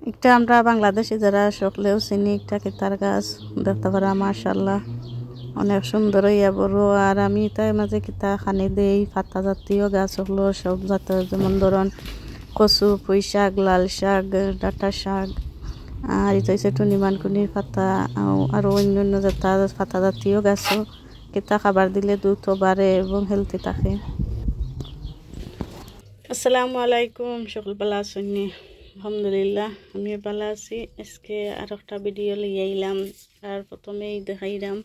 একটা আমরা বাংলাদেশে যারা সকলেও চিনি একটা কেতার গাছ দেখতে পারা মাশাআল্লাহ অনেক সুন্দর হইয়া বড়। আর আমি তাই মাঝে কিতা খানি দেই পাতা জাতীয় গাছ হলো সব জাতের, যেমন ধরুন কচু, পুঁই শাক, লাল শাক, ডাঁটা শাক, আর এটা হচ্ছে টুনিমানকুনির পাতা, আর অন্যান্য পাতা জাতীয় গাছও কিতা খাবার দিলে দ্রুত বাড়ে এবং হেলদি থাকে। আসসালামু আলাইকুম, সকল ভালো আছেন? আলহামদুলিল্লাহ আমি ভালো আছি। আজকে আর একটা ভিডিও লিয়ে আইলাম। আর প্রথমেই দেখাইলাম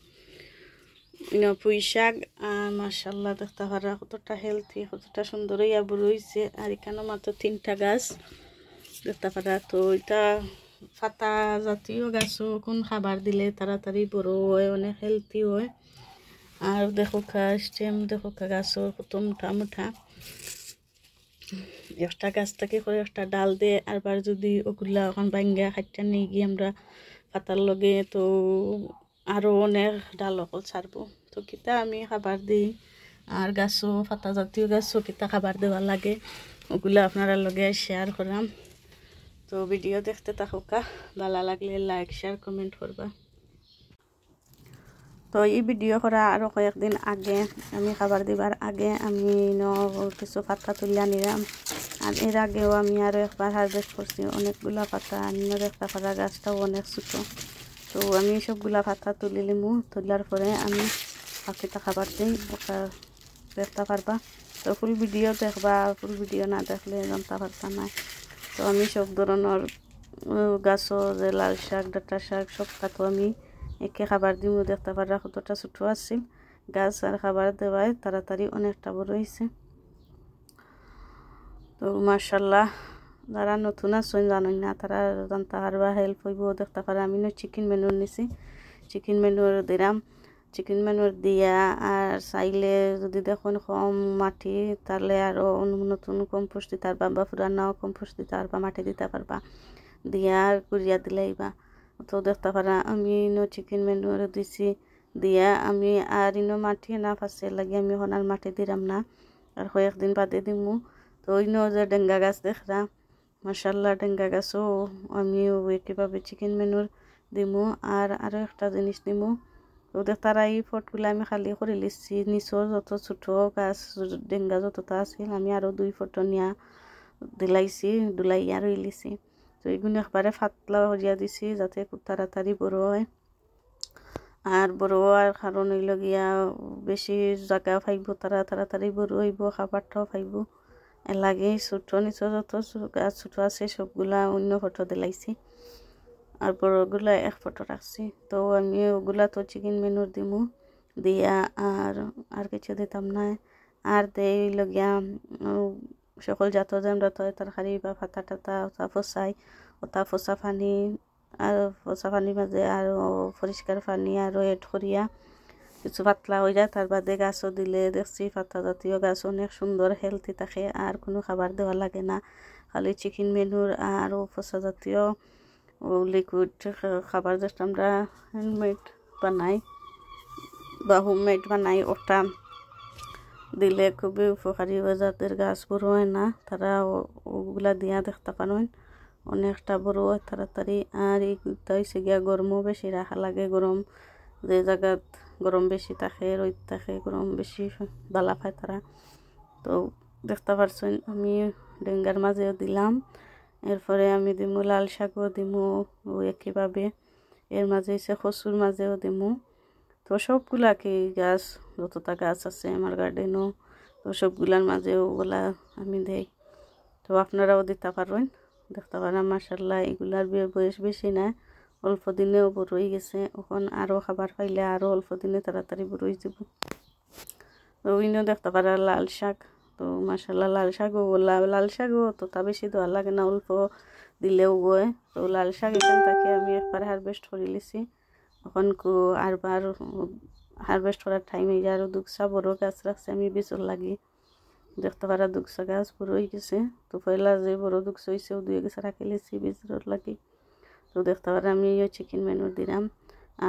পুঁই শাক, আর মাশাআল্লাহ দেখতে পারা কতটা হেলদি, কতটা সুন্দর হইয়া বড় হয়েছে। আর এখানে মাত্র 3টা গাছ দেখতে পারা। তো এটা পাতা জাতীয় গাছও কোন খাবার দিলে তাড়াতাড়ি বড় হয়, অনেক হেলদি হয়। আর দেখো স্টেম দেখো গাছও কত মুঠা মুঠা। একটা গাছ থেকে করে একটা ডাল দিয়ে আরবার যদি ওগুলা এখন ভাঙ্গা খাইটা নিয়ে গিয়ে আমরা পাতার লগে, তো আরও অনেক ডাল অকল ছাড়বো। তো কিতা আমি খাবার দিই, আর গাছও পাতা জাতীয় গাছও কিতা খাবার দেওয়ার লাগে ওগুলো আপনারা লগে শেয়ার করাম। তো ভিডিও দেখতে থাকুকা, ভালো লাগলে লাইক শেয়ার কমেন্ট করবা। তো এই ভিডিও করা আরও কয়েকদিন আগে, আমি খাবার দিবার আগে আমি কিছু পাতা তুলিয়া নিলাম। আর এর আগেও আমি আরও একবার হারভেস্ট করছি অনেকগুলা পাতা। আমিও দেখতে পারা গাছটাও অনেক ছোটো। তো আমি সবগুলা পাতা তুলে নিমু, তোলার পরে আমি পাখিটা খাবার দিই, ওটা দেখতে পারবা। তো ফুল ভিডিও দেখবা, ফুল ভিডিও না দেখলে জানতে পারতা না। তো আমি সব ধরনের গাছও যে লাল শাক, ডাঁটা শাক সব পাতো আমি একে খাবার দিব। দেখতে পারা কতটা ছোটো আছিল গাছ, আর খাবার দেওয়ায় তাড়াতাড়ি অনেকটা বড় হয়েছে। তো মাশাআল্লাহ যারা নতুন আছেন জানেন না, তারা জানতে পারবা, হেল্প হইব। দেখতে পারা আমি চিকেন ম্যানুর নিছি, চিকেন ম্যানুর দিলাম। চিকেন ম্যানুর দিয়া আর চাইলে যদি দেখুন কম মাটি, তাহলে আরও নতুন কম্পোস্ট দিতে পারবা, বা পুরানাও কম্পোস্ট দিতে পারবা, মাটি দিতে পারবা, দিয়া কুড়িয়া দিলেইবা। তো দেখতে পারা আমি চিকেন ম্যানুর দিছি, দিয়া আমি আর মাটি না ফাঁসে লাগে আমি হনার মাটি দিলাম না, আর কয়েকদিন বাদে দিমু। তো যে ডেঙ্গা গাছ দেখরা মাশাআল্লাহ, ডেঙ্গা গাছও আমি কীভাবে চিকেন ম্যানুর দিমু। আর আরও একটা জিনিস দিমু, তো তারা এই ফটগুলো আমি খালি করে লিখছি। নিচর যত ছোটো গাছ ডেঙ্গা যতটা আছিল আমি আরও 2 ফটো নিয়া দিলাইছি, দুলাই আর ইলিছি। তো এইগুলো একবারে ফাতলা হরিয়া দিছি যাতে খুব তাড়াতাড়ি বড় হয়। আর বড় হওয়ার কারণ হইল গিয়া বেশি জায়গা পাইব, তারা তাড়াতাড়ি বড় হইব, খাবারটাও পাইব। এর লাগে ছোটো নিচর যত গাছ ছোটো আছে সবগুলা অন্য ফটো দিলাইছি, আর বড়গুলা এক ফটো রাখছি। তো আমি ওগুলা তো চিকেন ম্যানুর দিমু, দিয়া আর কিছু দিতাম না। আর দেই লগিয়া সকল জাত যে আমরা তরকারি বা পাতা টাতা ওটা ফসাই, ওটা ফসা পানি, আর ফসা পানির মাঝে আরও পরিষ্কার পানি আরও এড করিয়া কিছু পাতলা হয়ে যায়। তার বাদে গাছও দিলে দেখছি পাতা জাতীয় গাছ অনেক সুন্দর হেলদি থাকে, আর কোনো খাবার দেওয়া লাগে না, খালি চিকেন ম্যানুর আর ফসা জাতীয় লিকুইড খাবার যেটা আমরা হ্যান্ডমেড বানাই বা হোমমেড বানাই, ওটা দিলে খুবই উপকারী হয়। যাদের গাছ বড় হয় না তারা ওগুলা দিয়া দেখতে পারেন অনেকটা বড় হয় তাড়াতাড়ি। আর এইটা হচ্ছে গিয়া গরমও বেশি রাখা লাগে, গরম যে জায়গাত গরম বেশি থাকে, রোদ থাকে, গরম বেশি বালা পায় তারা। তো দেখতে পারছেন আমি ডেঙ্গার মাঝেও দিলাম, এরপরে আমি দিমু লাল শাকও দিমু একইভাবে, এর মাঝে হচ্ছে কচুর মাঝেও দিমু। তো সবগুলাকে গাছ যতটা গাছ আছে আমার গার্ডেনও, তো সবগুলার মাঝেও ওগুলা আমি দেই। তো আপনারাও দিতে পারেন, দেখতে পারেন মাশাআল্লাহ এগুলার বয়স বেশি না, অল্প দিনেও বড় হয়ে গেছে। এখন আরও খাবার পাইলে আরও অল্প দিনে তাড়াতাড়ি বড় হয়ে যাব। তো ওইও দেখতে পারেন লাল শাক, তো মাশাআল্লাহ লাল শাকও অতটা বেশি দেওয়া লাগে না, অল্প দিলেও হয়। তো লাল শাক এখান থেকে আমি একবার হারভেস্ট করে লিছি, এখন আরবার হারভেস্ট করার টাইম হয়ে যায়। আরও দুগসা বড় গাছ রাখছে আমি বেচর লাগি, দেখতে পারা দুগসা গাছ বড় হয়ে গেছে। তো পয়লা যে বড় দুগসা হয়েছে ও 2 গেছে রাখে লিছি বেচর লাগি। তো দেখতে পারা আমি চিকেন ম্যানুর দিলাম,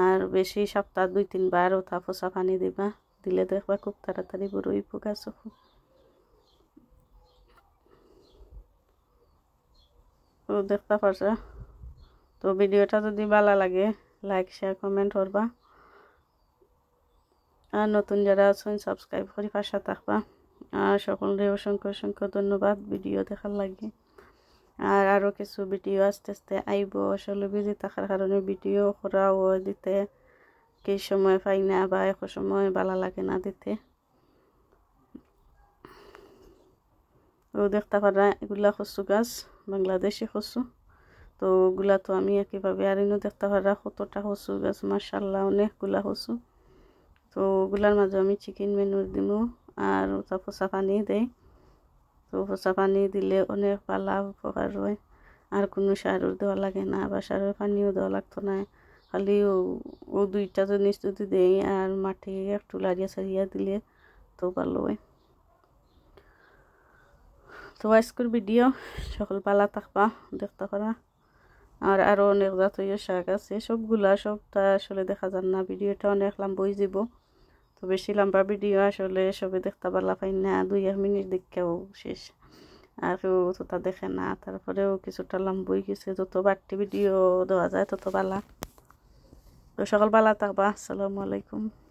আর বেশি সপ্তাহ 2-3 বার ওটা ফসা পানি দিবা, দিলে দেখবা খুব তাড়াতাড়ি বড় হইব গাছ। তো দেখতে পারছা তো ভিডিওটা যদি ভালো লাগে লাইক শেয়ার কমেন্ট করবা আর নতুন যারা আছেন সাবস্ক্রাইব করে পাশে থাকবা আর সকলকে অসংখ্য অসংখ্য ধন্যবাদ ভিডিও দেখার লাগে আর আরও কিছু ভিডিও আস্তে আস্তে আইব আসলে বিজি থাকার কারণে ভিডিও করাও দিতে কি সময় পাই না বা এক সময় ভালো লাগে না দিতে ও দেখতে পারা এগুলা কচু গাছ বাংলাদেশি কচু তো ওগুলা তো আমি একইভাবে আর ইনো দেখতে পারা কতটা কচু গাছ মাশাআল্লাহ অনেকগুলা কচু তো ওগুলার মাঝে আমি চিকেন মেনুর দিমু আর ওটা পচা পানি দেয় তো পচা পানি দিলে অনেক ভালো উপকার হয় আর কোনো সারও দেওয়া লাগে না বা সারের পানিও দেওয়া লাগতো না খালি ও দুইটা জিনিস যদি দেই আর মাটি একটু লাড়িয়া সারিয়া দিলে তো ভালো হয় তো আজকের ভিডিও সকল ভালো থাকবা দেখতে পারা আর আরও অনেক জাতীয় শাক আছে সবটা আসলে দেখা যান না ভিডিওটা অনেক লম্বা হয়ে যাব তো বেশি লম্বা ভিডিও আসলে সবে দেখতে পারলা পাই না 2-1 মিনিট দেখেও শেষ আর কেউ তোটা দেখে না তারপরেও কিছুটা লম্বা হয়ে গেছে যত বাড়তি ভিডিও দেওয়া যায় তত ভালো তো সকল ভালো থাকবা আসসালামু আলাইকুম